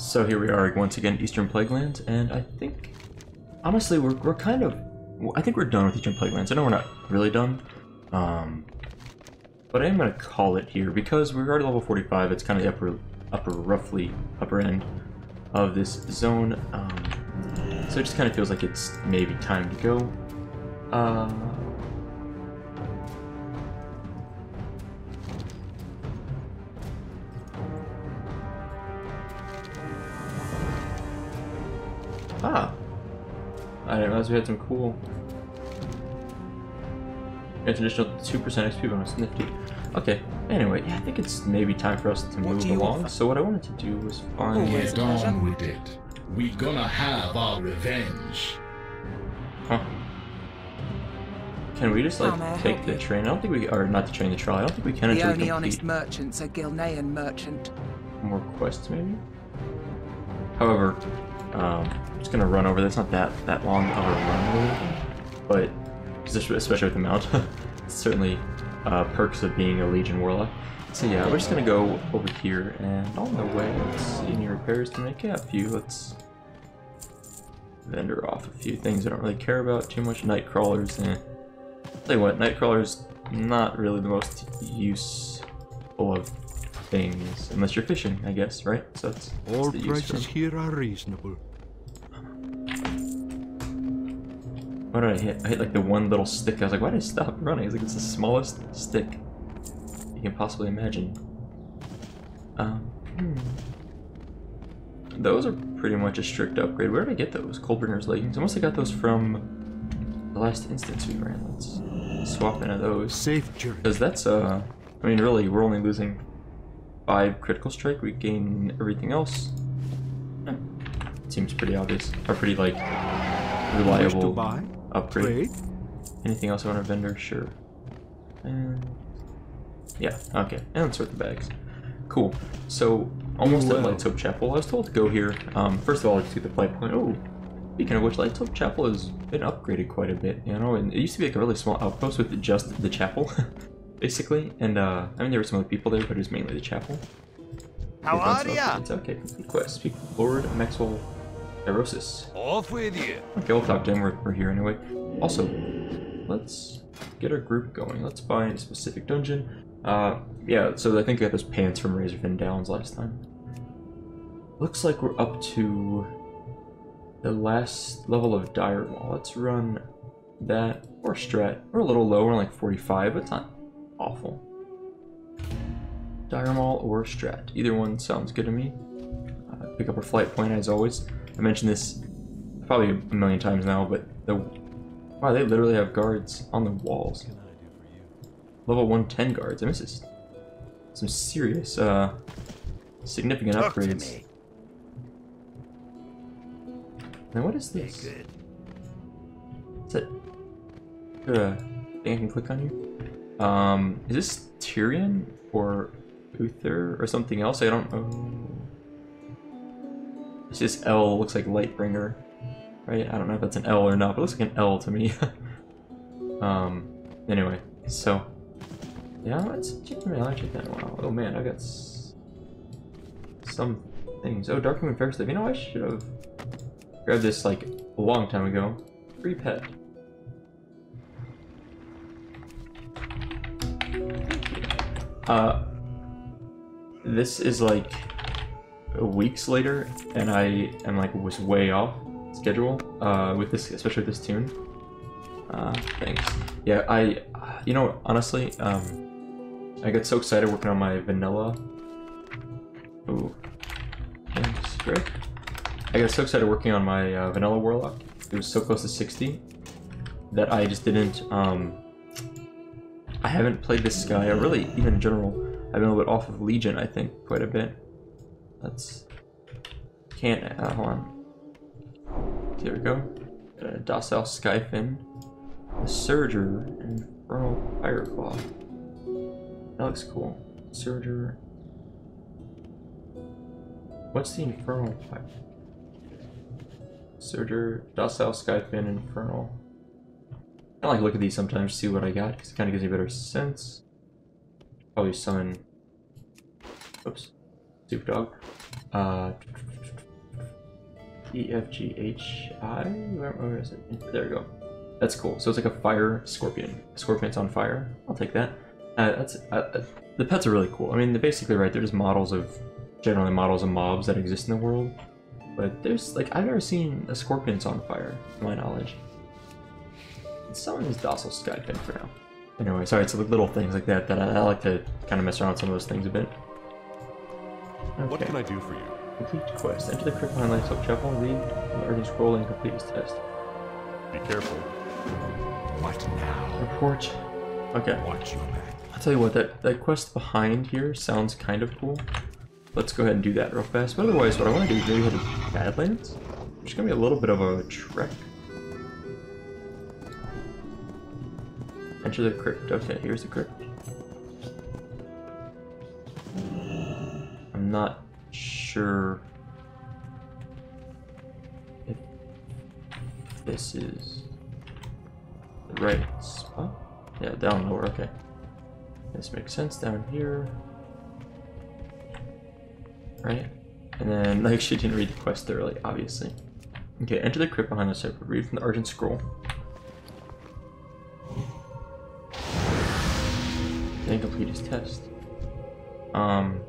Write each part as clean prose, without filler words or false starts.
So here we are once again, Eastern Plaguelands, and I think, honestly, we're kind of, I think we're done with Eastern Plaguelands. I know we're not really done, but I am going to call it here because we're already level 45. It's kind of the roughly upper end of this zone, so it just kind of feels like it's maybe time to go. I didn't realize we had some cool. It's an additional 2% XP bonus, nifty. Okay, anyway, yeah, I think it's maybe time for us to move along. So what I wanted to do was find... Get on with it. We gonna have our revenge. Huh. Can we just, like, take the train? I don't think we... Or not the train, the trolley. I don't think we can until we complete... The only honest merchant's a Gilnean merchant. More quests, maybe? However, I'm just gonna run over this. It's not that long of a run over, but especially with the mount, it's certainly perks of being a Legion Warlock. So yeah, we're just gonna go over here, and on the way, let's see any repairs to make. Yeah, a few. Let's vendor off a few things I don't really care about too much. Night crawlers, eh. Tell you what, night crawlers not really the most useful of things unless you're fishing, I guess, right? So that's all the use prices here are reasonable. What did I hit? I hit like the one little stick. I was like, why did I stop running? It's like it's the smallest stick you can possibly imagine. Those are pretty much a strict upgrade. Where did I get those? Coldbringer's leggings. I must have got those from the last instance we ran. Let's swap into those. Safe journey. Because that's I mean, really, we're only losing 5 critical strike. We gain everything else. Seems pretty obvious. Or pretty like reliable upgrade. Anything else I want to vendor? Sure. And yeah, okay. And let's sort the bags. Cool. So almost at Lightsoap Chapel. I was told to go here. First of all, let's do the flight point. Oh, speaking of which, Lightsoap Chapel has been upgraded quite a bit. You know, and it used to be like a really small outpost with just the chapel, basically. And I mean, there were some other people there, but it was mainly the chapel. How are ya? It's okay. Complete quest. Speak with Lord Maxwell Erosis. Off with you. Okay, we'll talk to him. We're here anyway. Also, let's get our group going. Let's find a specific dungeon. Yeah, so I think I got those pants from Razorfin Downs last time. Looks like we're up to the last level of Dire Maul. Let's run that, or Strat. We're a little low, we're like 45, but it's not awful. Dire Maul or Strat. Either one sounds good to me. Pick up our flight point as always. I mentioned this probably a million times now, but wow, they literally have guards on the walls. Level 110 guards. I mean, this is some serious, significant upgrades. Now, what is this? Is that a thing I can click on you? Is this Tyrion or Uther or something else? I don't know. It's just L, looks like Lightbringer, right? I don't know if that's an L or not, but it looks like an L to me. Anyway, so yeah, let's check the mail. I checked that in a while. Oh man, I got some things. Oh, Darkmoon Fair stuff. You know, I should have grabbed this like a long time ago. Free pet. This is like weeks later, and I am like was way off schedule with this, especially with this tune. Thanks. Yeah, you know, honestly, I got so excited working on my vanilla. Ooh, thanks, Greg. I got so excited working on my vanilla warlock. It was so close to 60 that I just didn't. I haven't played this guy, or really even in general. I've been a little bit off of Legion, I think, quite a bit. Hold on. Here we go. Docile Skyfin, the Surger, and Infernal Fireclaw. That looks cool. Surger. What's the Infernal Fire? Surger, Docile Skyfin, Infernal. I like to look at these sometimes, see what I got, because it kind of gives me a better sense. Probably summon. Oops. Super Dog. EFGHI? Where is it? There we go. That's cool. So it's like a fire scorpion. Scorpion's on fire. I'll take that. The pets are really cool. I mean, they're basically right. They're just generally models of mobs that exist in the world. But there's, like, I've never seen a scorpion's on fire, to my knowledge. Someone is docile sky pin for now. Anyway, sorry, it's little things like that I like to kind of mess around with some of those things a bit. Okay. What can I do for you? Complete quest. Enter the crypt behind Lights Up Chapel, read the urgent scroll, and complete his test. Be careful. What now? Report. Okay. Watch your back. I'll tell you what, that quest behind here sounds kind of cool. Let's go ahead and do that real fast. But otherwise, what I want to do is maybe head to Badlands, which is going to be a little bit of a trek. Enter the crypt. Okay, here's the crypt. I'm not sure if this is the right spot. Yeah, down lower. Okay. This makes sense down here. Right? And then, like, she didn't read the quest thoroughly, obviously. Okay, enter the crypt behind the server. Read from the Argent Scroll. Then complete his test. Oh,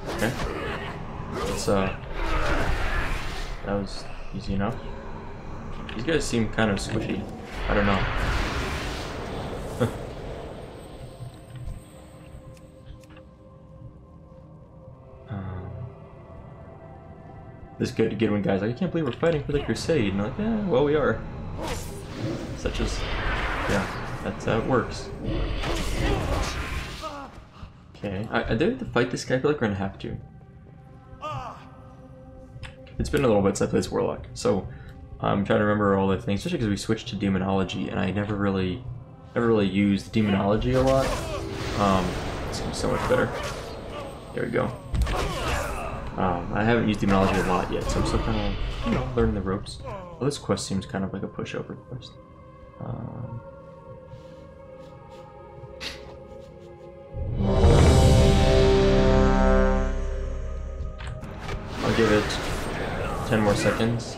okay. It's, that was easy enough. These guys seem kind of squishy. I don't know. This is good to get when guys like, I can't believe we're fighting for the crusade. And I'm like, yeah, well, we are. Such as, yeah, that's how it works. Okay, I do have to fight this guy. I feel like we're gonna have to. It's been a little bit since I played this Warlock, so I'm trying to remember all the things, especially because we switched to Demonology, and I never really used Demonology a lot. It's gonna be so much better. There we go. I haven't used Demonology a lot yet, so I'm still kind of, you know, learning the ropes. Well, this quest seems kind of like a pushover quest. I'll give it 10 more seconds.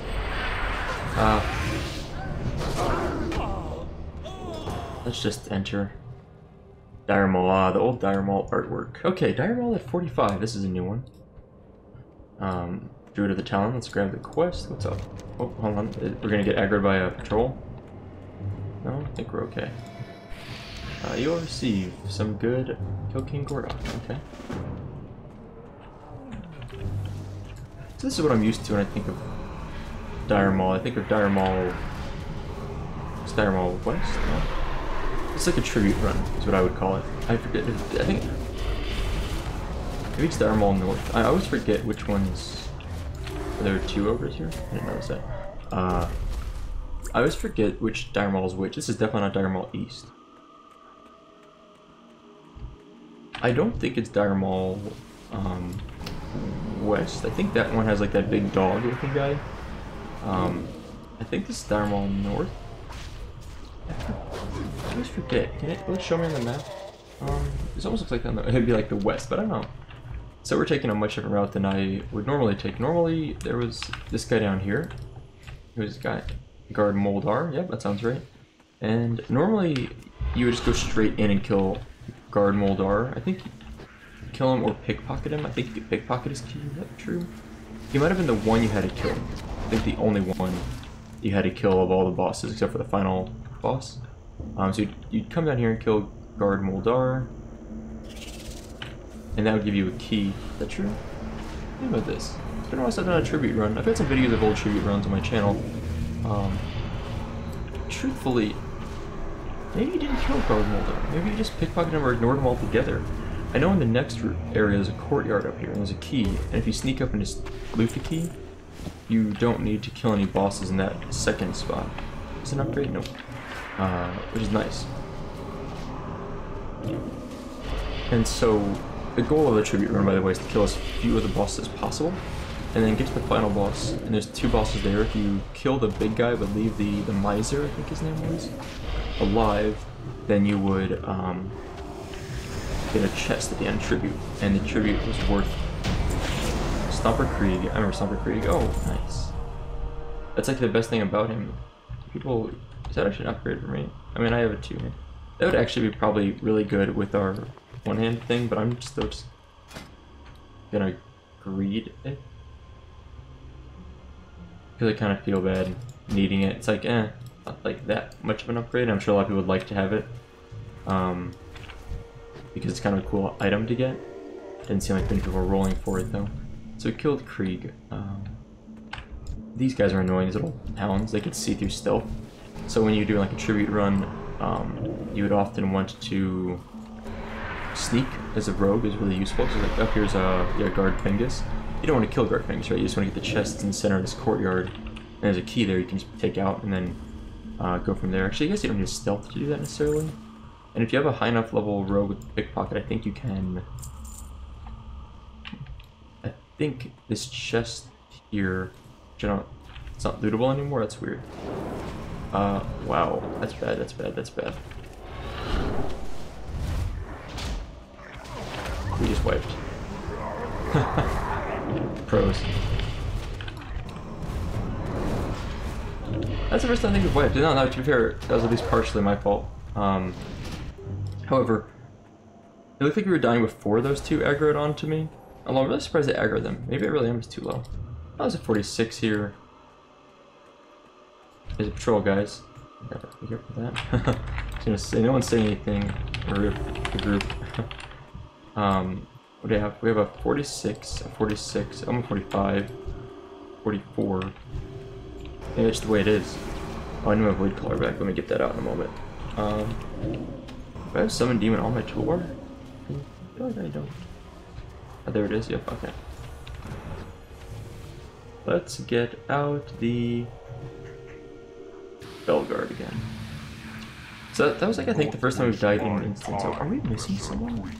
Let's just enter. Dire Maul, the old Dire Maul artwork. Okay, Dire Maul at 45, this is a new one. Druid of the Talon, let's grab the quest. What's up? Oh, hold on. We're gonna get aggroed by a patrol? No, I think we're okay. You'll receive some good Kill King Gordok. Okay. So this is what I'm used to when I think of Dire Maul. I think of Dire Maul... It's Dire Maul West? No. It's like a tribute run, is what I would call it. I forget, I think... Maybe it's Dire Maul North. I always forget which ones... There are two ogres here? I didn't notice that. I always forget which Dire Maul is which. This is definitely not Dire Maul East. I don't think it's Dire Maul West. I think that one has like that big dog looking guy. I think this is Dire Maul North. I always forget. Can it show me on the map? This almost looks like it'd be like the west, but I don't know. So we're taking a much different route than I would normally take. Normally, there was this guy down here. Who's got Guard Moldar. Yep, that sounds right. And normally, you would just go straight in and kill Guard Moldar. I think you kill him or pickpocket him. I think you could pickpocket his key. Is that true? He might have been the one you had to kill. I think the only one you had to kill of all the bosses, except for the final boss. So you'd come down here and kill Guard Moldar. And that would give you a key. Is that true? Think about this. It's been a while since I've done a tribute run. I've had some videos of old tribute runs on my channel. Truthfully, maybe you didn't kill Guard Moldar. Maybe you just pickpocketed him or ignored him altogether. I know in the next area there's a courtyard up here and there's a key. And if you sneak up and just loot the key, you don't need to kill any bosses in that second spot. Is it an upgrade? Nope. Which is nice. And so, the goal of the tribute run, by the way, is to kill as few of the bosses as possible, and then get to the final boss. And there's two bosses there. If you kill the big guy but leave the miser, I think his name was, alive, then you would get a chest at the end, tribute, and the tribute was worth Stomper Krieg. I remember Stomper Krieg. Oh, nice. That's like the best thing about him. People, is that actually an upgrade for me? I mean, I have a 2-hand. That would actually be probably really good with our 1-hand thing, but I'm still just gonna greed it. Because I kind of feel bad needing it. It's like, not like that much of an upgrade. I'm sure a lot of people would like to have it. Because it's kind of a cool item to get. Didn't seem like many people were rolling for it though. So we killed Krieg. These guys are annoying, these little hounds. They can see through stealth. So when you do like a tribute run, you would often want to sneak as a rogue is really useful. So like up here's guard Fengus. You don't want to kill guard Fengus, right? You just want to get the chests in the center of this courtyard. And there's a key there you can just take out and then go from there. Actually, I guess you don't need stealth to do that necessarily. And if you have a high enough level rogue with pickpocket, I think you can. I think this chest here, which I don't, it's not lootable anymore. That's weird. Wow, that's bad. That's bad. That's bad. We just wiped. Pros. That's the first time I think we've wiped. No, to be fair, that was at least partially my fault. However, it looked like we were dying before those two aggroed onto me. Although I'm really surprised they aggroed them. Maybe I really am just too low. I was at 46 here. There's a patrol, guys. Gotta be careful with that. I was gonna say, no one's saying anything. We're the group. What do we have? We have a 46, a 46, I'm a 45, 44. Maybe that's the way it is. Oh, I need my blade color back. Let me get that out in a moment. Do I have Summon Demon on my toolbar? I feel like I don't. Oh, there it is. Yep, okay. Let's get out the Belguard again. So that was like, I think, the first time we've died in an instance. So are we missing someone?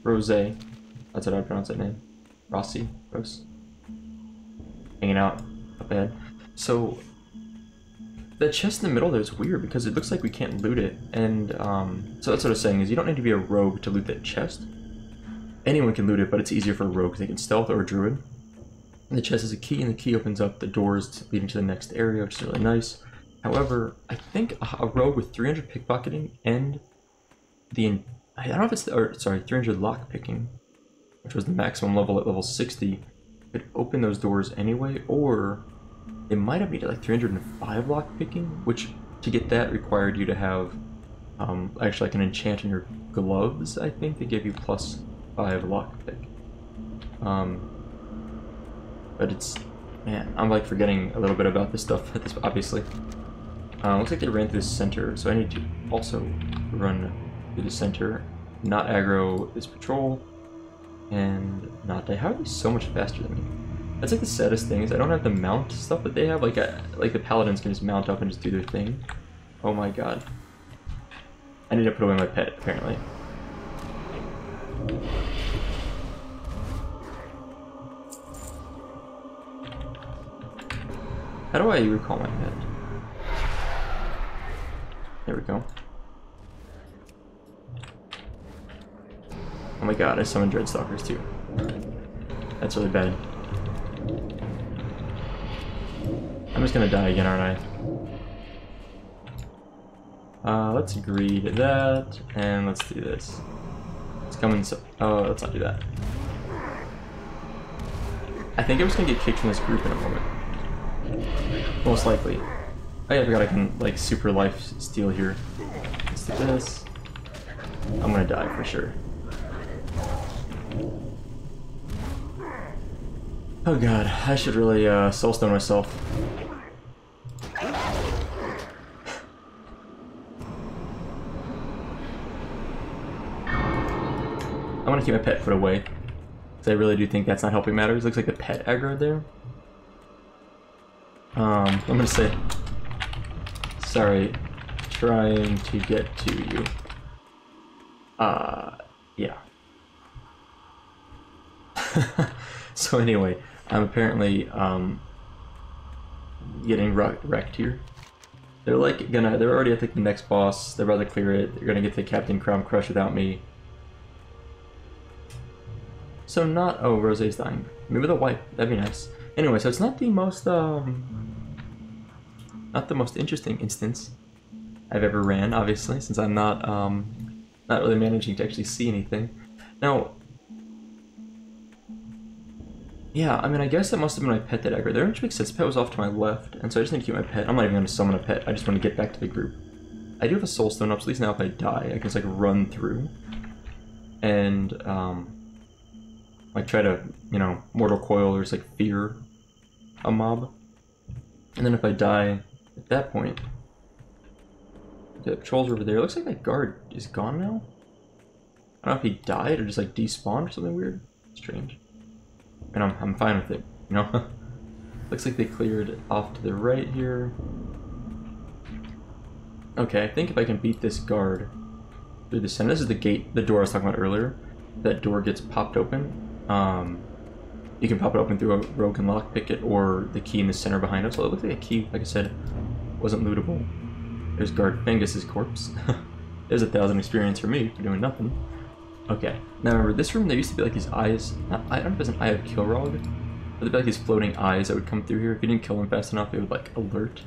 Rose. That's how I pronounce that name. Rossi. Rose. Hanging out up ahead. So that chest in the middle there is weird because it looks like we can't loot it. And so that's what I was saying is you don't need to be a rogue to loot that chest. Anyone can loot it, but it's easier for a rogue because they can stealth or a druid. And the chest is a key, and the key opens up the doors leading to the next area, which is really nice. However, I think a rogue with 300 pickpocketing and I don't know if it's 300 lockpicking, which was the maximum level at level 60, could open those doors anyway, or it might have needed like 305 lockpicking, which to get that required you to have actually like an enchant in your gloves. I think they gave you +5 lockpick. But it's, man, I'm like forgetting a little bit about this stuff. This obviously. Looks like they ran through the center, so I need to also run through the center, not aggro this patrol, and not die. How are they so much faster than me? That's like the saddest thing is I don't have the mount stuff that they have. Like the paladins can just mount up and just do their thing. Oh my god. I need to put away my pet apparently. How do I recall my pet? There we go. Oh my god, I summoned Dreadstalkers too. That's really bad. I'm just gonna die again, aren't I? Let's agree to that, and let's do this. Let's come in. Oh, let's not do that. I think I'm just gonna get kicked from this group in a moment. Most likely. Oh yeah, I forgot I can like super life steal here. Let's do this. I'm gonna die for sure. Oh god, I should really soulstone myself. I want to keep my pet put away, because I really do think that's not helping matters. Looks like the pet aggro there. I'm gonna say, sorry, trying to get to you. Yeah. So anyway, I'm apparently getting wrecked here. They're like they're already at the next boss. They're about to clear it. They're gonna get the Captain Crown Crush without me. So not, oh, Rosé's dying. Maybe the wipe, that'd be nice. Anyway, so it's not the most, interesting instance I've ever ran, obviously, since I'm not really managing to actually see anything. Now, yeah, I mean, I guess that must have been my pet that aggroed there, which makes sense. Pet was off to my left, and so I just need to keep my pet. I'm not even going to summon a pet, I just want to get back to the group. I do have a soul stone up, so at least now if I die, I can just, like, run through. And, like, try to, you know, mortal coil or just, like, fear a mob. And then if I die at that point, the patrols are over there. It looks like that guard is gone now. I don't know if he died or just, like, despawned or something weird. Strange. And I'm fine with it, you know? Looks like they cleared off to the right here. Okay, I think if I can beat this guard through the center, this is the gate, the door I was talking about earlier. That door gets popped open. You can pop it open through a rogue and lockpick it, or the key in the center behind us. So it looks like a key, like I said, wasn't lootable. There's guard Fangus's corpse. There's 1,000 experience for me for doing nothing. Okay, now remember, this room, there used to be like these eyes, I don't know if it's an eye of Kilrog, but there'd be like these floating eyes that would come through here. If you didn't kill them fast enough, it would like alert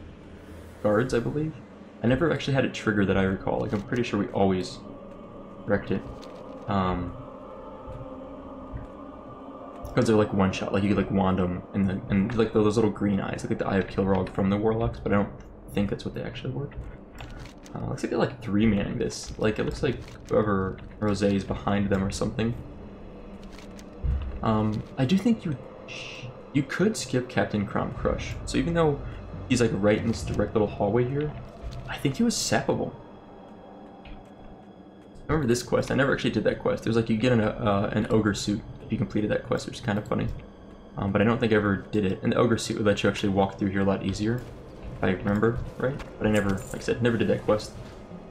guards, I believe. I never actually had it trigger that I recall. Like, I'm pretty sure we always wrecked it. Because they're like one shot, like you could like wand them and like those little green eyes, like the Eye of Kilrog from the Warlocks, but I don't think that's what they actually were. Looks like they're like 3-manning this. Like, it looks like whoever Rosé is behind them or something. I do think you could skip Captain Crown Crush. So even though he's like right in this direct little hallway here, I think he was sappable. I remember this quest. I never actually did that quest. It was like you get an ogre suit if you completed that quest, which is kind of funny. But I don't think I ever did it. And the ogre suit would let you actually walk through here a lot easier, if I remember right. But I never, like I said, never did that quest.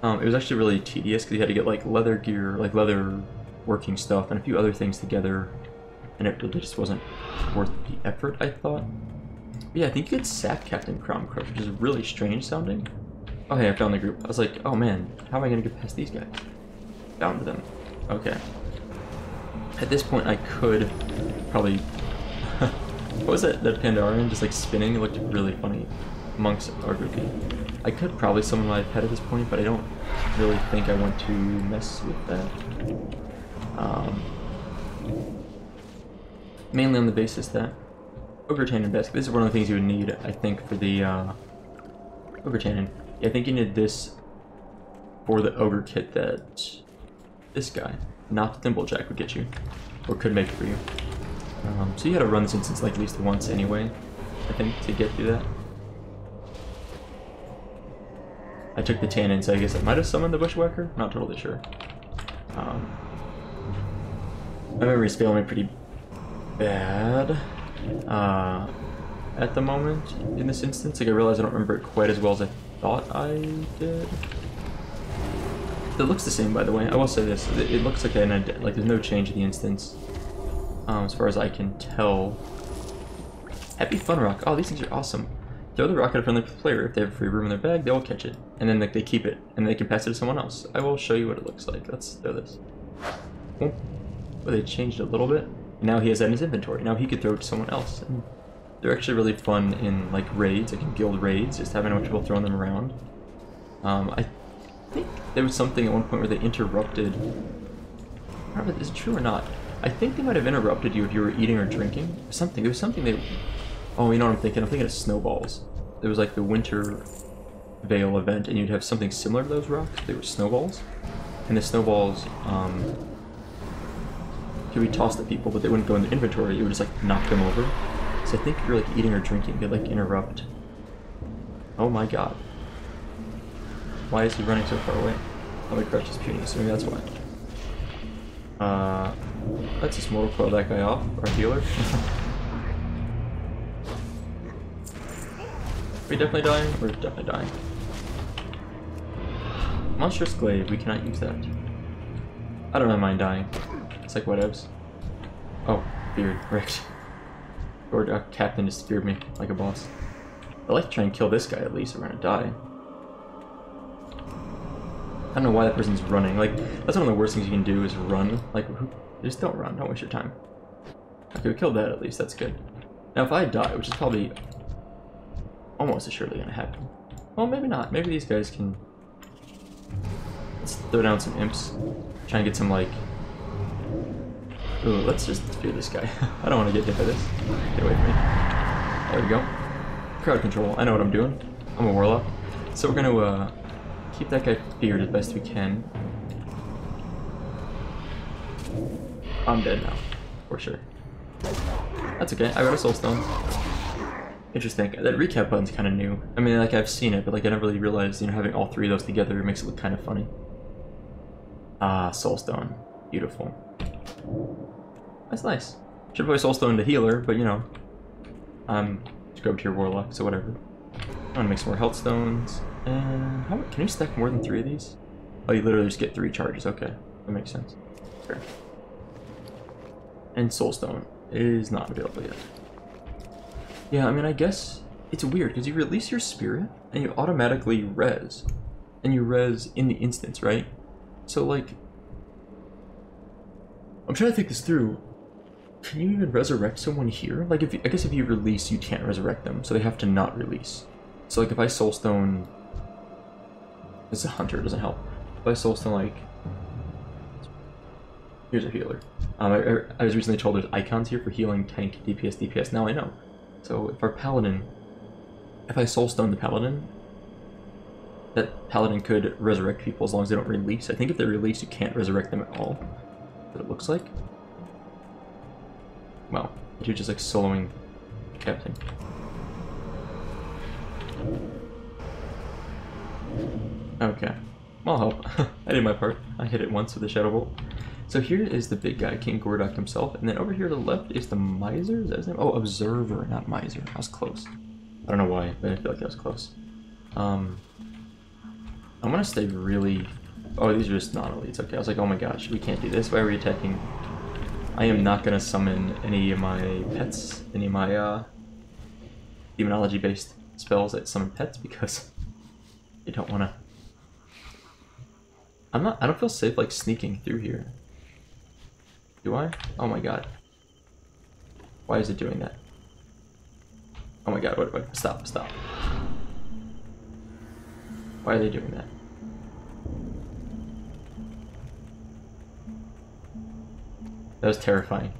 It was actually really tedious because you had to get like leather gear, like leather working stuff, and a few other things together, and it really just wasn't worth the effort, I thought. But yeah, I think you could sap Captain Crown Crush, which is really strange sounding. Oh hey, I found the group. I was like, oh man, how am I gonna get past these guys? Found them. Okay. At this point, I could probably. What was that Pandaren just like spinning? It looked really funny amongst our groupie. I could probably summon my pet at this point, but I don't really think I want to mess with that. Mainly on the basis that Ogre Tannin Basket. This is one of the things you would need, I think, for the Ogre Tannin. Yeah, I think you need this for the Ogre kit that this guy, not Thimblejack, would get you, or could make for you. So you had to run this instance like at least once anyway, I think, to get through that. I took the Tannin, so I guess I might have summoned the Bushwhacker? Not totally sure. My memory's failing me pretty bad at the moment in this instance. Like, I realize I don't remember it quite as well as I thought I did. It looks the same, by the way. I will say this: it looks like there's no change in the instance, as far as I can tell. Happy Fun Rock. Oh, these things are awesome. Throw the rock at a friendly player. If they have free room in their bag, they will catch it, and then like they keep it, and they can pass it to someone else. I will show you what it looks like. Let's throw this. Oh, they changed it a little bit. Now he has that in his inventory. Now he could throw it to someone else. And they're actually really fun in like raids, like in guild raids, just having a bunch of people throwing them around. I think there was something at one point where they interrupted. I don't know if it's true or not. I think they might have interrupted you if you were eating or drinking. Something. There was something they. Oh, you know what I'm thinking? I'm thinking of snowballs. There was like the Winter Veil event, and you'd have something similar to those rocks. They were snowballs, and the snowballs could be tossed at people, but they wouldn't go in the inventory. You would just like knock them over. So I think if you're like eating or drinking, you'd like interrupt. Oh my god. Why is he running so far away? Oh, my crush is puny, so maybe that's why. Let's just mortal coil that guy off, our healer. Are we definitely dying? We're definitely dying. Monstrous Glaive, we cannot use that. I don't mind dying. It's like whatevs. Oh, beard, wrecked. Or Captain just speared me like a boss. I'd like to try and kill this guy at least, or we're gonna die. I don't know why that person's running. Like, that's one of the worst things you can do is run. Like, just don't run, don't waste your time. Okay, we killed that at least, that's good. Now if I die, which is probably almost assuredly gonna happen. Well, maybe not. Maybe these guys can... Let's throw down some imps. Try and get some, like... Ooh, let's just fear this guy. I don't want to get hit by this. Get away from me. There we go. Crowd control. I know what I'm doing. I'm a warlock. So we're gonna keep that guy feared as best we can. I'm dead now. For sure. That's okay. I got a soul stone. Interesting. That recap button's kind of new. I mean, like, I've seen it, but like I never really realized, you know, having all three of those together makes it look kind of funny. Ah, soul stone. Beautiful. That's nice. Should probably soul stone to healer, but you know, I'm scrub tier warlock, so whatever. I'm gonna make some more health stones. And how can you stack more than 3 of these? Oh, you literally just get 3 charges. Okay, that makes sense. Fair. And soul stone is not available yet. Yeah, I mean, I guess it's weird because you release your spirit and you automatically res, and you res in the instance, right? So like, I'm trying to think this through. Can you even resurrect someone here? Like, I guess if you release, you can't resurrect them, so they have to not release. So like, if I soulstone, this is a hunter, it doesn't help. If I soulstone, like, here's a healer. I was recently told there's icons here for healing, tank, DPS. Now I know. So if our paladin, if I soulstone the paladin, that paladin could resurrect people as long as they don't release. I think if they release, you can't resurrect them at all. But it looks like. Wow, you're just like soloing captain. Okay, I'll help. I did my part. I hit it once with the Shadow Bolt. So here is the big guy, King Gordok himself, and then over here to the left is the Miser. Is that his name? Oh, Observer, not Miser. I was close. I don't know why, but I feel like that was close. I'm gonna stay really... Oh, these are just non-elites. Okay, I was like, oh my gosh, we can't do this. Why are we attacking? I am not gonna summon any of my pets, any of my demonology-based spells that summon pets because you don't wanna... I don't feel safe like sneaking through here. Do I? Oh my god. Why is it doing that? Oh my god, what, stop. Why are they doing that? That was terrifying.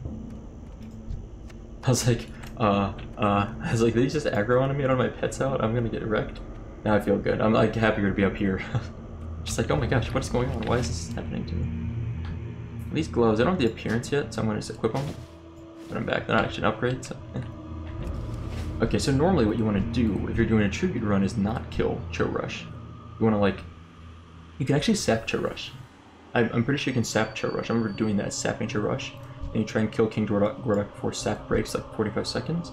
I was like, did he just aggro on me? I don't have my pets out? I'm gonna get wrecked. Now I feel good. I'm like happier to be up here. Just like, oh my gosh, what's going on? Why is this happening to me? These gloves, I don't have the appearance yet, so I'm gonna just equip them. Put them back. They're not actually an upgrade, so Okay, so normally what you want to do if you're doing a tribute run is not kill Cho Rush. You want to like, you can actually sap Cho Rush. I'm pretty sure you can sap Cho Rush. I remember doing that, sapping Cho Rush, and you try and kill King Gordok before sap breaks, like 45 seconds.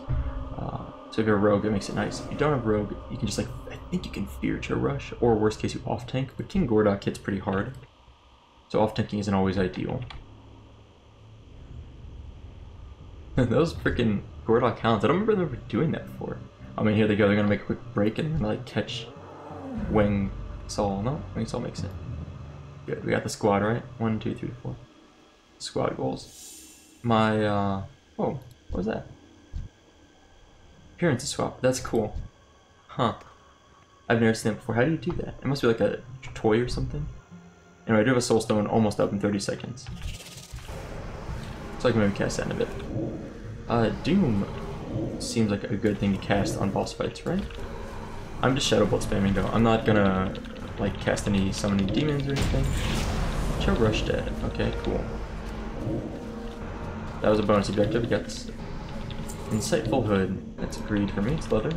So if you're a rogue, it makes it nice. If you don't have rogue, you can just like, I think you can fear Cho Rush, or worst case you off tank, but King Gordok hits pretty hard. So off tanking isn't always ideal. Those freaking Gordok hounds, I don't remember them doing that before. I mean, here they go, they're gonna make a quick break and they're gonna like catch Wang Sol. No, Wang Sol makes it. Good, we got the squad, right? 1, 2, 3, 4. Squad goals. My, whoa, what was that? Appearance swap, that's cool. Huh. I've never seen that before. How do you do that? It must be like a toy or something. Anyway, I do have a soul stone almost up in 30 seconds. So I can maybe cast that in a bit. Doom seems like a good thing to cast on boss fights, right? I'm just Shadow Bolt spamming though. I'm not gonna like cast any summoning demons or anything. Cho Rush dead. Okay, cool. That was a bonus objective. We got this Insightful Hood. That's agreed for me. It's leather.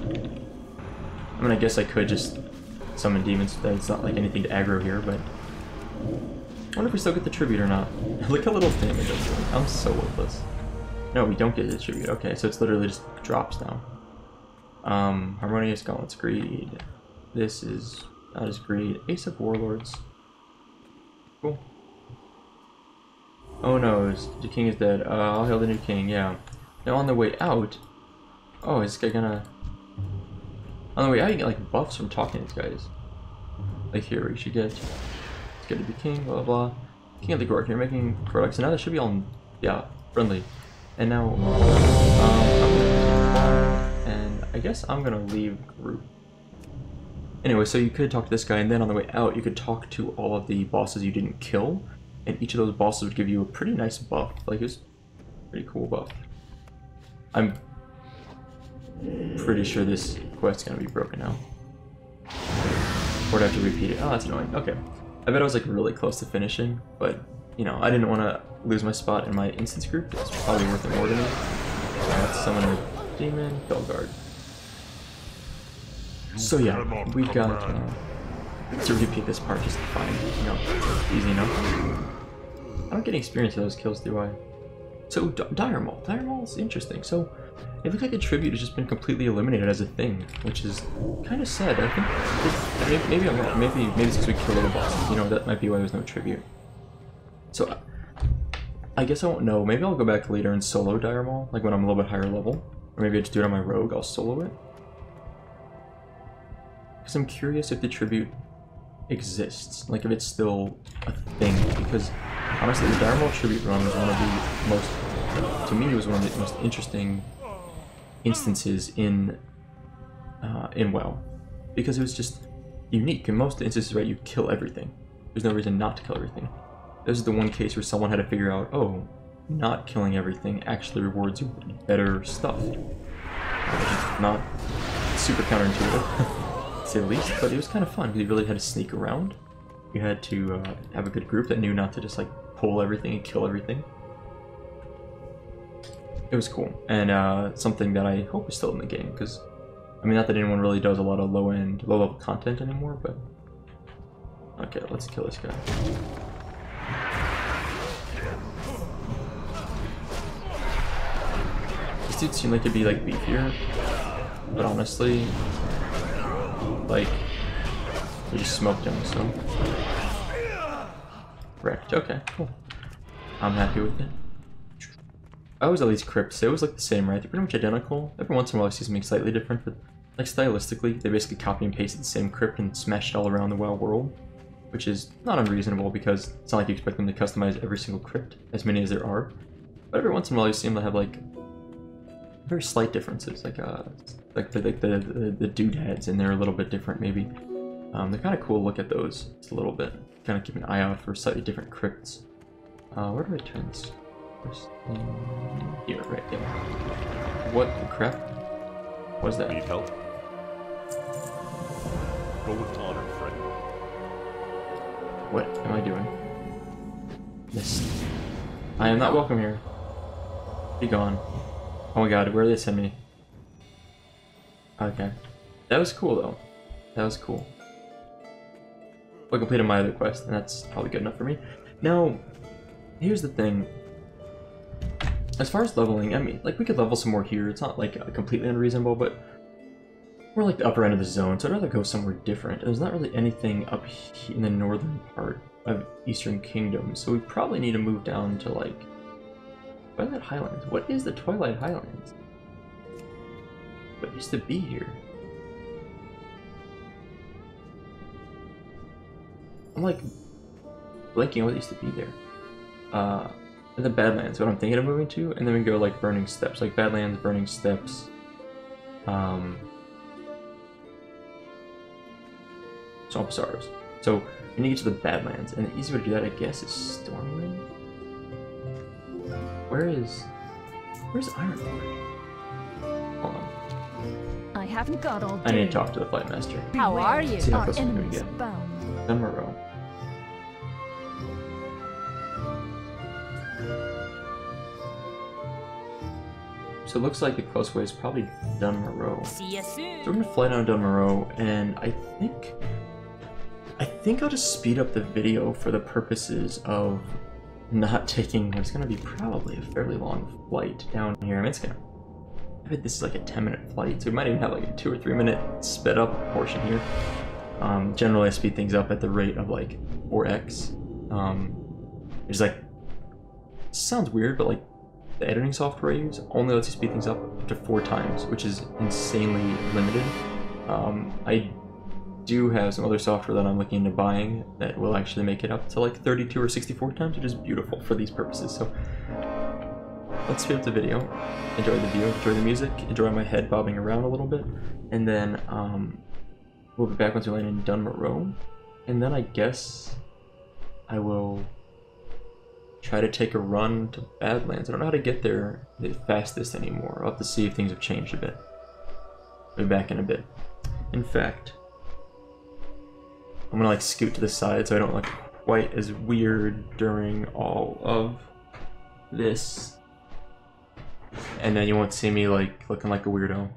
I mean, I guess I could just summon demons. It's not like anything to aggro here, but I wonder if we still get the tribute or not. Look how little damage I'm doing. I'm so worthless. No, we don't get the tribute. Okay, so it's literally just drops now. Harmonious Gauntlet's Greed. This is not as greed. Ace of Warlords. Cool. Oh no, the king is dead. I'll hail the new king, yeah. Now on the way out... Oh, is this guy gonna... On the way out you get like buffs from talking to these guys. Like here, you should get... It's good to be king, blah blah blah. King of the Gork, you're making products, and now that should be all... Yeah, friendly. And now, and I guess I'm gonna leave group. Anyway, so you could talk to this guy, and then on the way out, you could talk to all of the bosses you didn't kill, and each of those bosses would give you a pretty nice buff. Like, it was a pretty cool buff. I'm pretty sure this quest's gonna be broken now. Or do I have to repeat it? Oh, that's annoying. Okay. I bet I was like really close to finishing, but you know, I didn't want to lose my spot in my instance group. It's probably worth it more to me. Let's summon a demon, Felguard. So yeah, we got to repeat this part just fine. You know, easy enough. I don't get any experience of those kills, do I? So Dire Maul. Dire Maul's interesting. So it looks like the tribute has just been completely eliminated as a thing, which is kind of sad. I think maybe I'm wrong. Maybe it's because we killed all the bosses. You know, that might be why there's no tribute. So I guess I won't know. Maybe I'll go back later and solo Dire Maul, like when I'm a little bit higher level, or maybe I just do it on my rogue. I'll solo it. Because I'm curious if the tribute exists, like if it's still a thing, because honestly the Dire Maul tribute run was one of the most, to me it was one of the most interesting instances in WoW, because it was just unique. In most instances, right, you kill everything. There's no reason not to kill everything. This is the one case where someone had to figure out, oh, not killing everything actually rewards you with better stuff. Not super counterintuitive. To say the least, but it was kind of fun because you really had to sneak around. You had to have a good group that knew not to just like pull everything and kill everything. It was cool, and something that I hope is still in the game, because I mean, not that anyone really does a lot of low-level content anymore, but okay, let's kill this guy. This dude seemed like it'd be like beefier, but honestly, like, we just smoked him, so. Wrecked. Okay, cool. I'm happy with it. I always at least crypts. They always look the same, right? They're pretty much identical. Every once in a while I see something slightly different, but like stylistically, they basically copy and pasted the same crypt and smashed it all around the WoW world, which is not unreasonable because it's not like you expect them to customize every single crypt, as many as there are. But every once in a while you see them have like very slight differences, like the doodads, and they're a little bit different maybe. They're kind of cool to look at those just a little bit. Kind of keep an eye out for slightly different crypts. Where do I turn this? First thing here, right? Yeah. What the crap was that? Need help? Go with honor, friend. What am I doing? Missed. I am not welcome here. Be gone. Oh my god, where did they send me? Okay. That was cool though. That was cool. I completed my other quest, and that's probably good enough for me. Now, here's the thing. As far as leveling, I mean, like, we could level some more here. It's not, like, completely unreasonable, but we're, like, the upper end of the zone, so I'd rather go somewhere different. There's not really anything up in the northern part of Eastern Kingdom, so we probably need to move down to, like, Twilight Highlands. What is the Twilight Highlands? What used to be here? I'm, like, blanking on what used to be there. The Badlands, what I'm thinking of moving to, and then we go like Burning Steppes, like Badlands, Burning Steppes, Swamp Stars. So we need to get to the Badlands, and the easy way to do that, I guess, is Stormwind. Where's Ironforge? Hold on. I haven't got all day. I need to talk to the Flight Master. How are you? See how Our close we can enemies get. abound. Dunmorrow. So it looks like the close way is probably Dunmorrow. See you soon. So we're gonna fly down to Dunmorrow, and I think I'll just speed up the video for the purposes of not taking what's gonna be probably a fairly long flight down here. I mean, I bet this is like a 10-minute flight, so we might even have like a 2 or 3 minute sped up portion here. Generally I speed things up at the rate of like 4x. It's like, sounds weird, but like the editing software I use only lets you speed things up to 4 times, which is insanely limited. I do have some other software that I'm looking into buying that will actually make it up to like 32 or 64 times, which is beautiful for these purposes. So let's speed up the video, enjoy the view, enjoy the music, enjoy my head bobbing around a little bit, and then we'll be back once we land in Dunmoreau, and then I guess I will try to take a run to Badlands. I don't know how to get there the fastest anymore. I'll have to see if things have changed a bit. I'll be back in a bit. In fact, I'm gonna like scoot to the side so I don't look quite as weird during all of this. And then you won't see me like looking like a weirdo.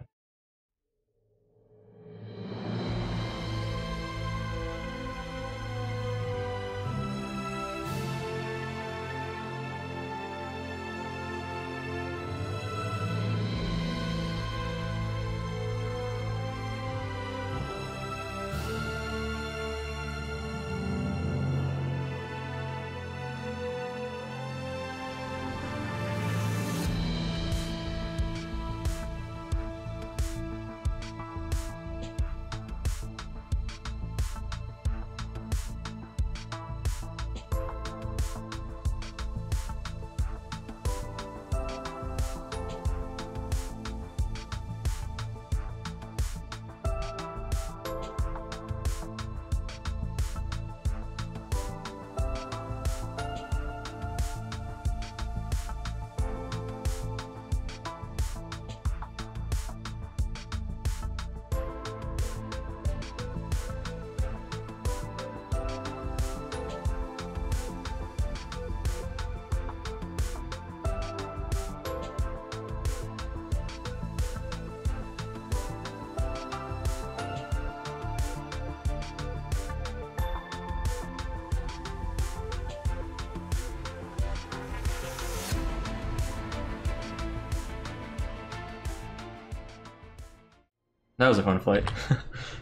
That was a fun flight.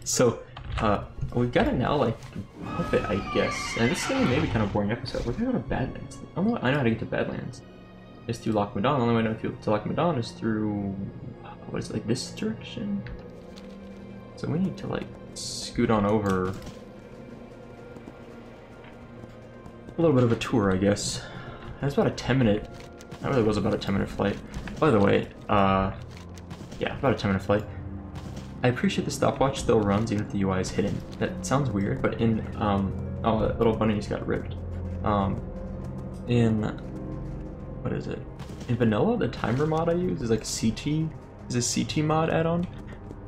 So, we've got to now, like, up it, I guess. And this is going to be maybe kind of a boring episode. We're going to go to Badlands. I know how to get to Badlands. It's through Loch Madon. The only way I know to Loch Madon is through, what is it, like this direction? So we need to, like, scoot on over. A little bit of a tour, I guess. And it's about a 10-minute, that really was about a 10-minute flight. By the way, yeah, about a 10-minute flight. I appreciate the stopwatch still runs even if the UI is hidden. That sounds weird, but in, oh, that little bunny just got ripped. In, what is it? In vanilla, the timer mod I use is like CT, is a CT mod add-on.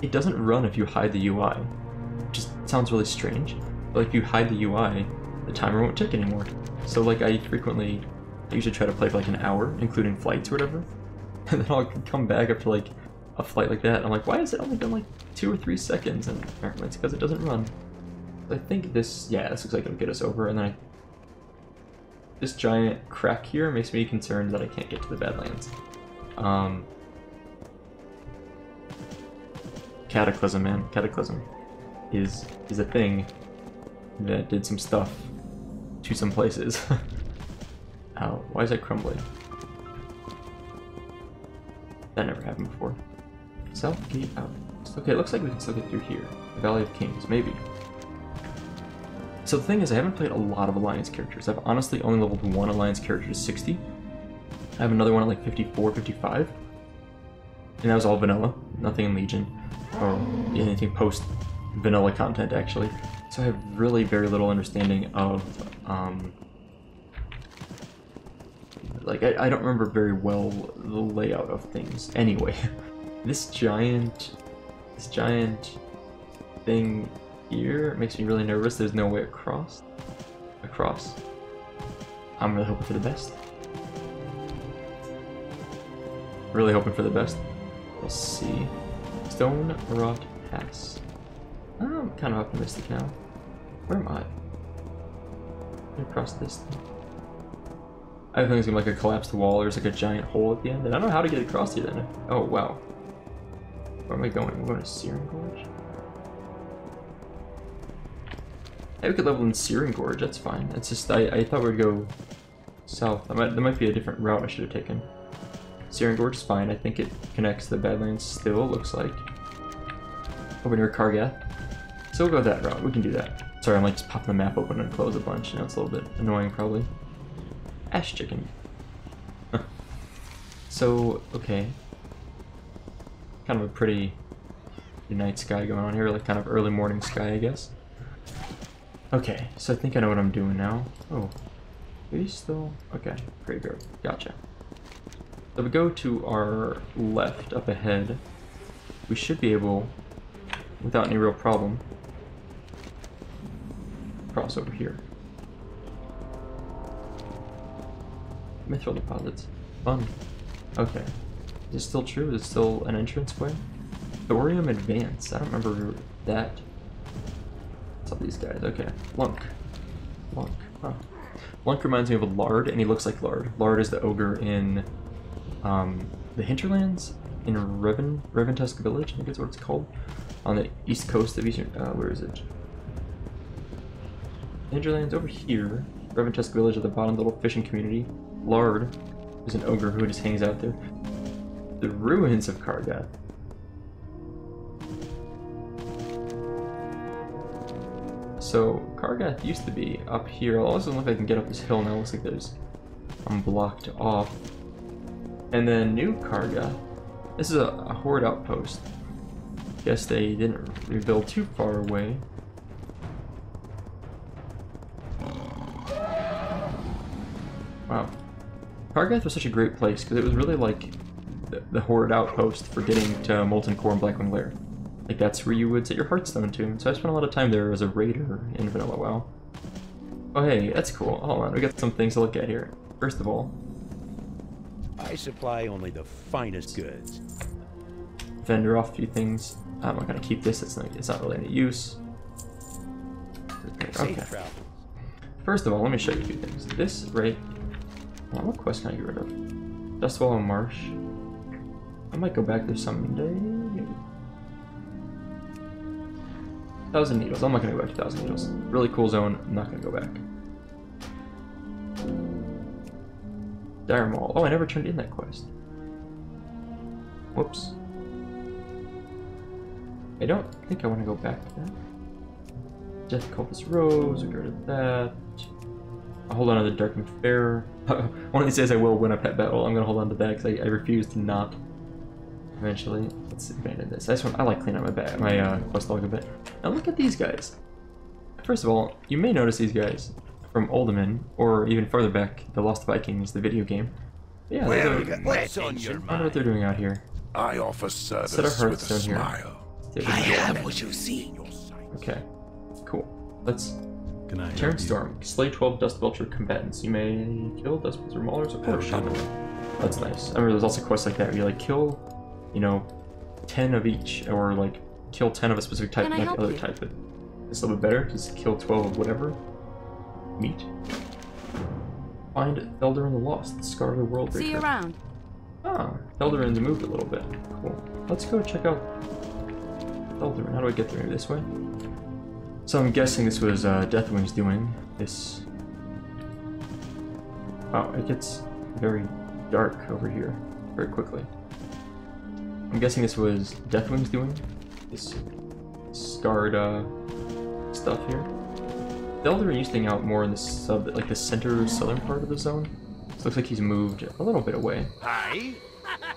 It doesn't run if you hide the UI. It just sounds really strange. But like if you hide the UI, the timer won't tick anymore. So like I usually try to play for like an hour, including flights or whatever. And then I'll come back after like a flight like that, and I'm like, why has it only been like 2 or 3 seconds? And apparently it's because it doesn't run. I think this, yeah, this looks like it'll get us over, and then this giant crack here makes me concerned that I can't get to the Badlands. Cataclysm, man. Cataclysm is a thing that did some stuff to some places. Ow, why is that crumbling? That never happened before. South Gate out. Okay, it looks like we can still get through here. The Valley of Kings, maybe. So the thing is, I haven't played a lot of Alliance characters. I've honestly only leveled 1 Alliance character to 60. I have another one at like 54, 55. And that was all vanilla, nothing in Legion, or anything post-vanilla content, actually. So I have really very little understanding of, like, I don't remember very well the layout of things. Anyway, this giant thing here makes me really nervous. There's no way across. I'm really hoping for the best. Really hoping for the best. We'll see. Stone Rot Pass. I'm kind of optimistic now. Where am I? Across this thing. I think it's gonna be like a collapsed wall, or there's like a giant hole at the end. And I don't know how to get across here then. Oh wow. Where am I going? We're going to Searing Gorge? Hey, we could level in Searing Gorge, that's fine. It's just, I thought we'd go south. There might be a different route I should have taken. Searing Gorge is fine. I think it connects to the Badlands still, looks like. Over near Kargath. So we'll go that route. We can do that. Sorry, I'm like just popping the map open and close a bunch. You know, it's a little bit annoying probably. Ash chicken. So, okay. Kind of a pretty night sky going on here, like kind of early morning sky, I guess. Okay, so I think I know what I'm doing now. Oh, are you still? Okay, graveyard. Gotcha. So we go to our left, up ahead. We should be able, without any real problem, cross over here. Mithril deposits. Fun. Okay. Is this still true? Is it still an entranceway? Thorium Advance. I don't remember that. What's up these guys? Okay. Lunk. Lunk. Huh. Lunk reminds me of a Lard, and he looks like Lard. Lard is the ogre in the Hinterlands in Reventusk Village, I think that's what it's called. On the east coast of Eastern... where is it? Hinterlands over here. Reventusk Village at the bottom, the little fishing community. Lard is an ogre who just hangs out there. The ruins of Kargath. So Kargath used to be up here. It also looks like I can get up this hill now. It looks like I'm blocked off. And then New Kargath. This is a horde outpost. Guess they didn't rebuild too far away. Wow. Kargath was such a great place because it was really like the horde outpost for getting to Molten Core and Blackwing Lair. Like that's where you would set your Hearthstone to. So I spent a lot of time there as a raider in Vanilla WoW. Oh hey, that's cool. Hold on, we got some things to look at here. First of all, I supply only the finest goods. vendor off a few things. I'm not gonna keep this. It's not really any use. Okay. First of all, let me show you a few things. This right. What quest can I get rid of? Dustwall Marsh. I might go back there someday. Maybe. 1,000 Needles. I'm not gonna go back to 1,000 Needles. Really cool zone. I'm not gonna go back. Dire Maul. Oh, I never turned in that quest. Whoops. I don't think I want to go back to that. Death Cultist Rose. We'll get rid of that. I'll hold on to the Darkened Fair. One of these days I will win a pet battle. I'm gonna hold on to that because I refuse to not. Eventually, let's abandon this. I like cleaning up my quest log a bit. Now look at these guys. First of all, you may notice these guys from Uldaman, or even farther back, The Lost Vikings, the video game. Yeah, What's on your I wonder mind? what they're doing out here. I offer service Set our with a Hearthstone here. smile. I have what you see. Okay, cool. Let's Can I Terran help you? Storm. Slay 12 Dust Vulture combatants. You may kill Dust Vulture Maulers or Shaman. That's nice. I remember there's also quests like that where you like kill, you know, 10 of each, or like kill 10 of a specific type, not the other type. But it's a little bit better. Just kill 12 of whatever. Meat. Find Eldarin the Lost, the Scarlet World Breaker. See you around. Ah, Eldarin's moved a little bit. Cool. Let's go check out Eldarin. How do I get there? Maybe this way? So I'm guessing this was Deathwing's doing. This... Wow, it gets very dark over here very quickly. I'm guessing this was Deathwing's doing. This scarred stuff here. Eldarin used to hang out more in the like the center southern part of the zone. So it looks like he's moved a little bit away. Hi.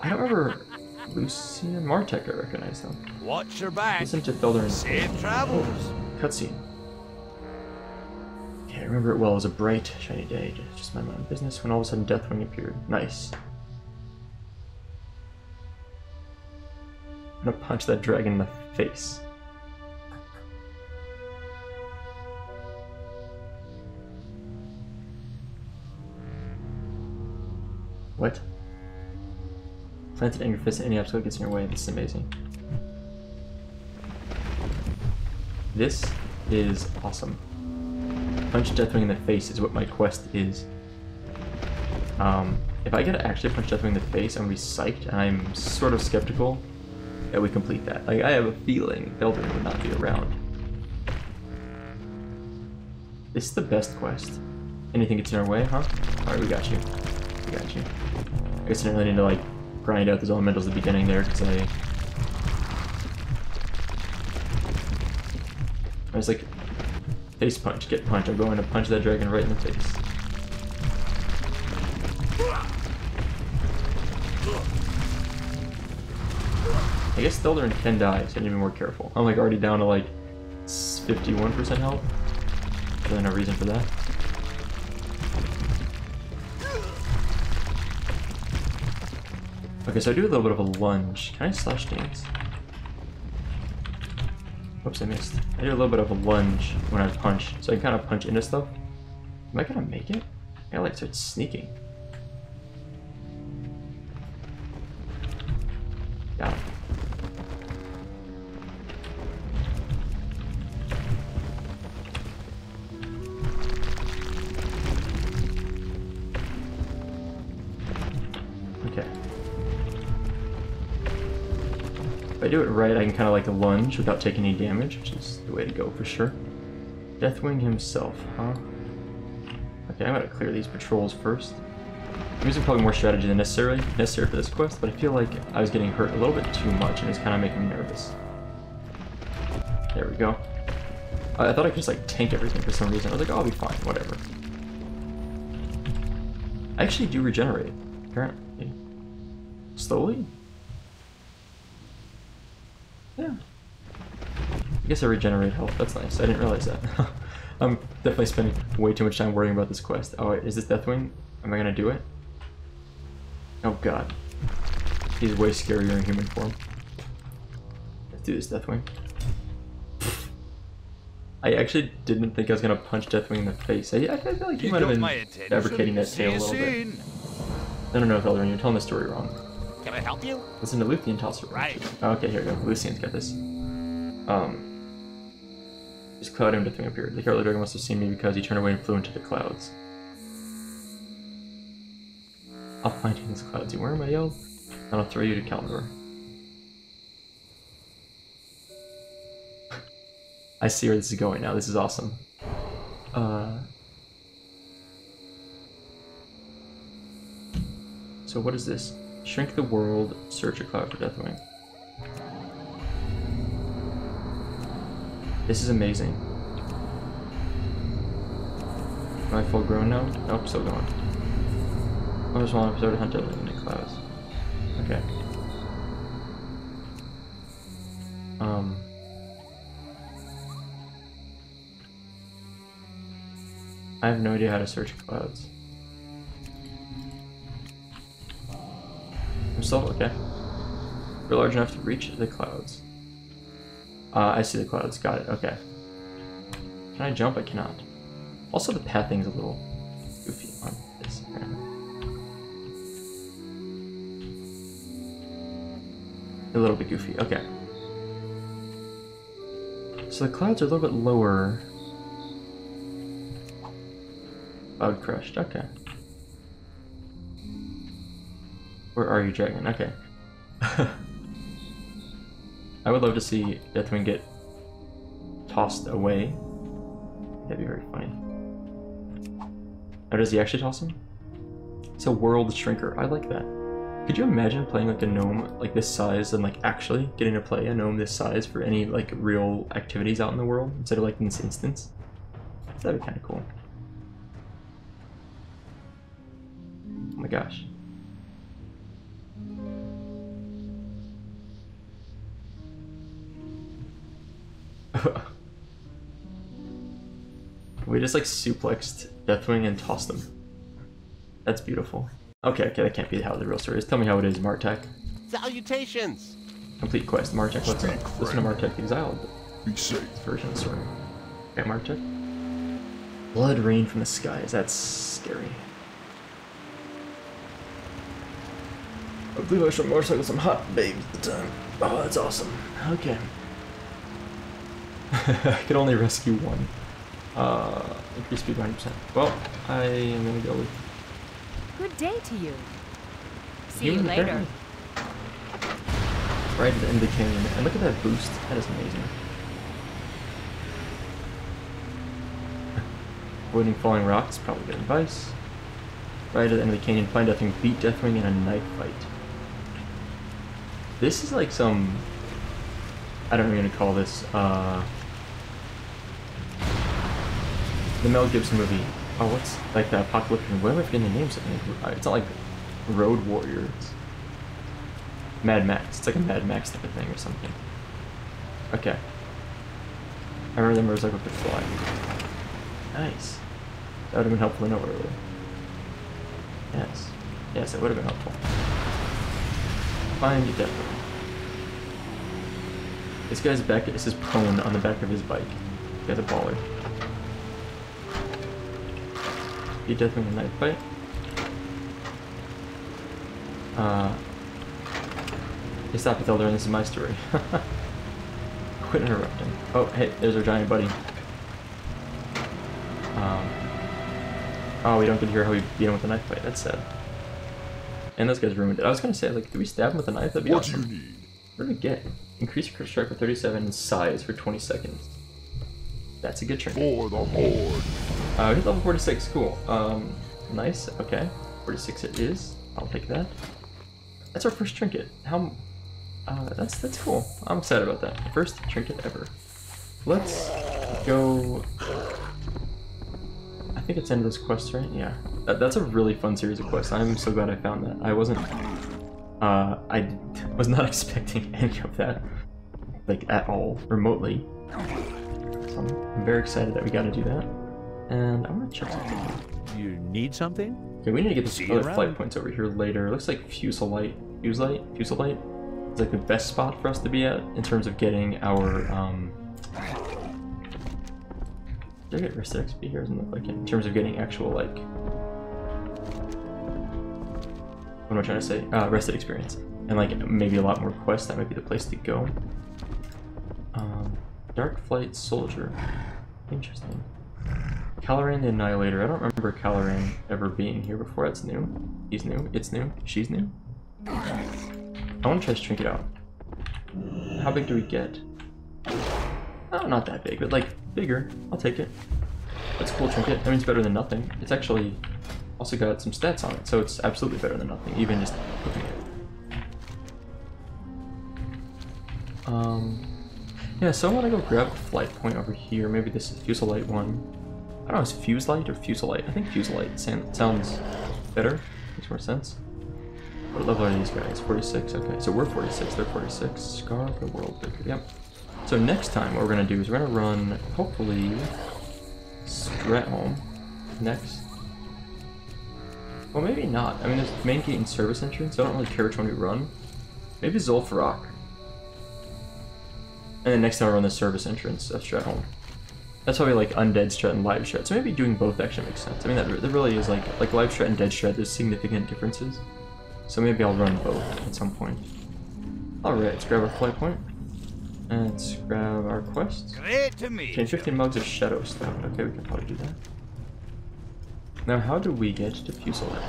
I don't remember Lucian Martek I recognize though. Watch your back. Listen to Eldarin. Safe travels. Cutscene. Okay, I remember it well. It was a bright, shiny day. Just my own business when all of a sudden Deathwing appeared. Nice. I'm gonna punch that dragon in the face. What? Planted anger fist at any obstacle gets in your way. This is amazing. This is awesome. Punch Deathwing in the face is what my quest is. If I get to actually punch Deathwing in the face, I'm gonna be psyched, and I'm sort of skeptical that we complete that. Like, I have a feeling Eldarin would not be around. This is the best quest. Anything gets in our way, huh? Alright, we got you. We got you. I guess I didn't really need to, like, grind out those elementals at the beginning there, because I was like, face punch, get punch. I'm going to punch that dragon right in the face. I guess Thildern can die, so I need to be more careful. I'm like already down to like 51% health. Really no reason for that. Okay, so I do a little bit of a lunge. Can I slash dance? Whoops, I missed. I do a little bit of a lunge when I punch, so I can kind of punch into stuff. Am I gonna make it? I gotta like start sneaking. Got it. Okay. If I do it right, I can kind of like lunge without taking any damage, which is the way to go for sure. Deathwing himself, huh? Okay, I'm gonna clear these patrols first. I'm using probably more strategy than necessary for this quest, but I feel like I was getting hurt a little bit too much and it's kind of making me nervous. There we go. I thought I could just like tank everything for some reason. I was like, oh, I'll be fine, whatever. I actually do regenerate, apparently. Slowly? Yeah. I guess I regenerate health, that's nice. I didn't realize that. I'm definitely spending way too much time worrying about this quest. Oh wait, is this Deathwing? Am I gonna do it? Oh god. He's way scarier in human form. Let's do this, Deathwing. I actually didn't think I was gonna punch Deathwing in the face. I feel like he might have been fabricating that tail a little bit. No, Felder, you're telling the story wrong. Can I help you? Listen to Luthien tell us. Right. Oh, okay, here we go. Lucien's got this. This cloud and Deathwing appeared. The Cowardly Dragon must have seen me because he turned away and flew into the clouds. I'll find you in these clouds. You where am I yelled? And I'll throw you to Kalimdor. I see where this is going now. This is awesome. So what is this? Shrink the world, search a cloud for Deathwing. This is amazing. Am I full grown now? Nope, still going. Oh, small episode of Hunt Deathwing in the clouds. Okay. I have no idea how to search clouds. I'm still okay. We're large enough to reach the clouds. I see the clouds. Got it. Okay. Can I jump? I cannot. Also, the pathing's a little goofy on this. A little bit goofy. Okay. So the clouds are a little bit lower. Cloud crushed. Okay. Where are you, dragon? Okay. I would love to see Deathwing get tossed away. That'd be very funny. Or does he actually toss him? It's a world shrinker. I like that. Could you imagine playing like a gnome like this size and like actually getting to play a gnome this size for any like real activities out in the world instead of like in this instance? That'd be kind of cool. Oh my gosh. We just like suplexed Deathwing and tossed them. That's beautiful. Okay, that can't be how the real story is. Tell me how it is, Martek. Salutations! Complete quest. Martek, what's up? Listen to Martek Exiled. Be safe. Version of the story. Okay, Martek. Blood rain from the skies. That's scary. I believe I shot motorcycle some hot babes at the time. Oh, that's awesome. Okay. I could only rescue one. Increase speed by 100%. Well, I am gonna go with. Good day to you. See Human you later. apparently. Right at the end of the canyon. And look at that boost. That is amazing. Avoiding falling rocks, probably good advice. Right at the end of the canyon, find Deathwing, beat Deathwing in a knife fight. This is like some. I don't know what I'm gonna call this. The Mel Gibson movie. Oh, what's like the apocalyptic? What am I forgetting the names of it? It's not like Road Warriors. Mad Max. It's like a Mad Max type of thing or something. Okay. I remember the motorcycle could fly. Nice. That would have been helpful to know earlier. Yes. Yes, it would have been helpful. Find Deathwing. This guy's back. This is prone on the back of his bike. He has a baller. Beat Deathwing in a knife fight. Hey, stop it, Elder, this is my story. Quit interrupting. Oh, hey, there's our giant buddy. Oh, we don't get to hear how we beat him with a knife fight. That's sad. And those guys ruined it. I was gonna say, like, do we stab him with a knife? That'd be awesome. What do you need? What did we get? Increase your critical strike by 37 and size for 20 seconds. That's a good trinket. For the horde. We hit level 46. Cool. Nice. Okay. 46 it is. I'll take that. That's our first trinket. How? That's cool. I'm excited about that. First trinket ever. Let's go. I think it's the end of this quest, right? Yeah. That's a really fun series of quests. I'm so glad I found that. I wasn't. I was not expecting any of that, like at all, remotely. So I'm very excited that we got to do that. And I want to check something. You need something? Okay, we need to get the other flight points over here later. It looks like Fuselite is like the best spot for us to be at in terms of getting our did I get rested XP here? Doesn't look like it. In terms of getting actual, like, what am I trying to say? Rested experience. And like maybe a lot more quests, that might be the place to go. Dark Flight Soldier. Interesting. Caloran the Annihilator. I don't remember Caloran ever being here before. That's new. He's new. It's new. She's new. I want to try to trinket out. How big do we get? Oh, not that big, but like bigger. I'll take it. That's a cool trinket. I mean, it's better than nothing. It's actually also got some stats on it, so it's absolutely better than nothing, even just cooking it. Yeah, so I want to go grab a flight point over here. Maybe this is Fuselite one. I don't know, is Fuselite or Fuselite? I think Fuselite sounds better. Makes more sense. What level are these guys? 46? Okay, so we're 46, they're 46. Scar the World Breaker, yep. So next time what we're going to do is we're going to run, hopefully, Stratholme next. Well, maybe not. I mean, there's main gate and service entrance, so I don't really care which one we run. Maybe Zul'Farrak. And then next time I'll run the service entrance of Stratholme. That's probably like Undead Strat and Live Strat, so maybe doing both actually makes sense. I mean, that really is like Live Strat and Dead Strat, there's significant differences. So maybe I'll run both at some point. Alright, let's grab our flight point. And let's grab our quest. Great to meet Change 15 mugs of Shadow Stone. Okay, we can probably do that. Now, how do we get to Fuselite?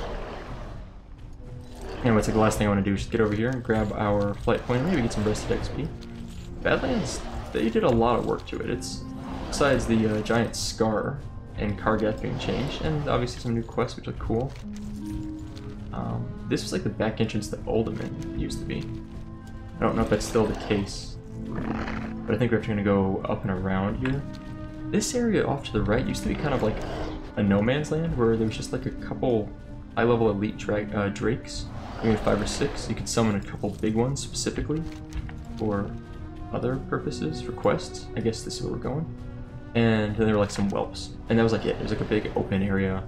Anyway, it's like the last thing I want to do is just get over here and grab our flight point. Maybe get some rested XP. Badlands, they did a lot of work to it. It's, besides the giant scar and Kargath being changed, and obviously some new quests which look cool. This was like the back entrance that Uldaman used to be. I don't know if that's still the case, but I think we're actually going to go up and around here. This area off to the right used to be kind of like a no man's land where there was just like a couple high-level elite drakes, maybe 5 or 6. You could summon a couple big ones specifically for other purposes, for quests. I guess this is where we're going. And then there were like some whelps, and that was like it. It was like a big open area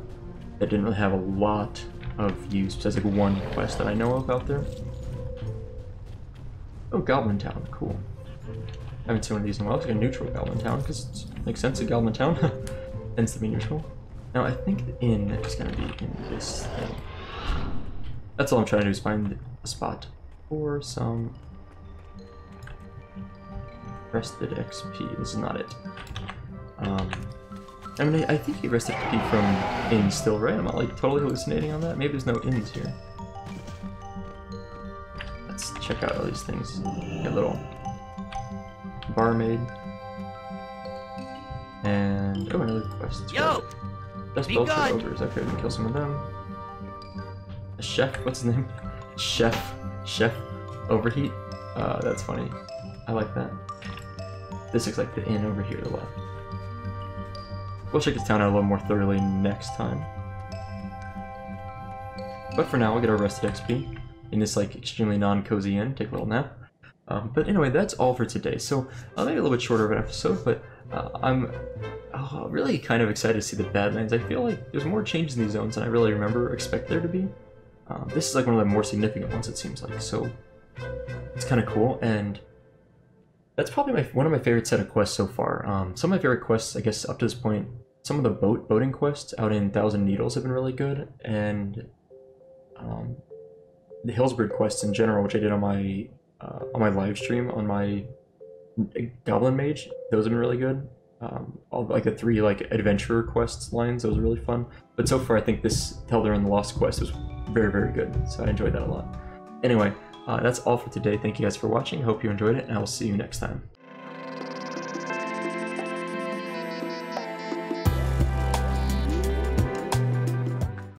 that didn't really have a lot of use, besides like one quest that I know of out there. Oh, Goblin Town, cool. I haven't seen one of these in a while. It's like a neutral Goblin Town, because it makes sense, a Goblin Town tends to be neutral. Now I think the inn is going to be in this thing. That's all I'm trying to do, is find a spot for some rested XP. This is not it. I mean, I think he rested XP from inns still, right? I'm not like totally hallucinating on that. Maybe there's no inns here. Let's check out all these things. A little barmaid. And oh, another quest. Yo! Best belts for ogres. Okay, we can kill some of them. A chef, what's his name? Chef Overheat. That's funny. I like that. This looks like the inn over here to the left. We'll check this town out a little more thoroughly next time. But for now, we'll get our rested XP. in this like extremely non-cozy inn, take a little nap. But anyway, that's all for today. So maybe a little bit shorter of an episode, but I'm really kind of excited to see the Badlands. I feel like there's more changes in these zones than I really remember or expect there to be. This is like one of the more significant ones, it seems like, so it's kind of cool, and that's probably one of my favorite set of quests so far. Some of my favorite quests, I guess, up to this point, some of the boating quests out in Thousand Needles have been really good, and the Hillsbridge quests in general, which I did on my live stream on my Goblin Mage, those have been really good. All like the 3 like adventurer quests lines, those are really fun. But so far, I think this Telder and the Lost quest was very, very good, so I enjoyed that a lot. Anyway, that's all for today. Thank you guys for watching. Hope you enjoyed it, and I will see you next time.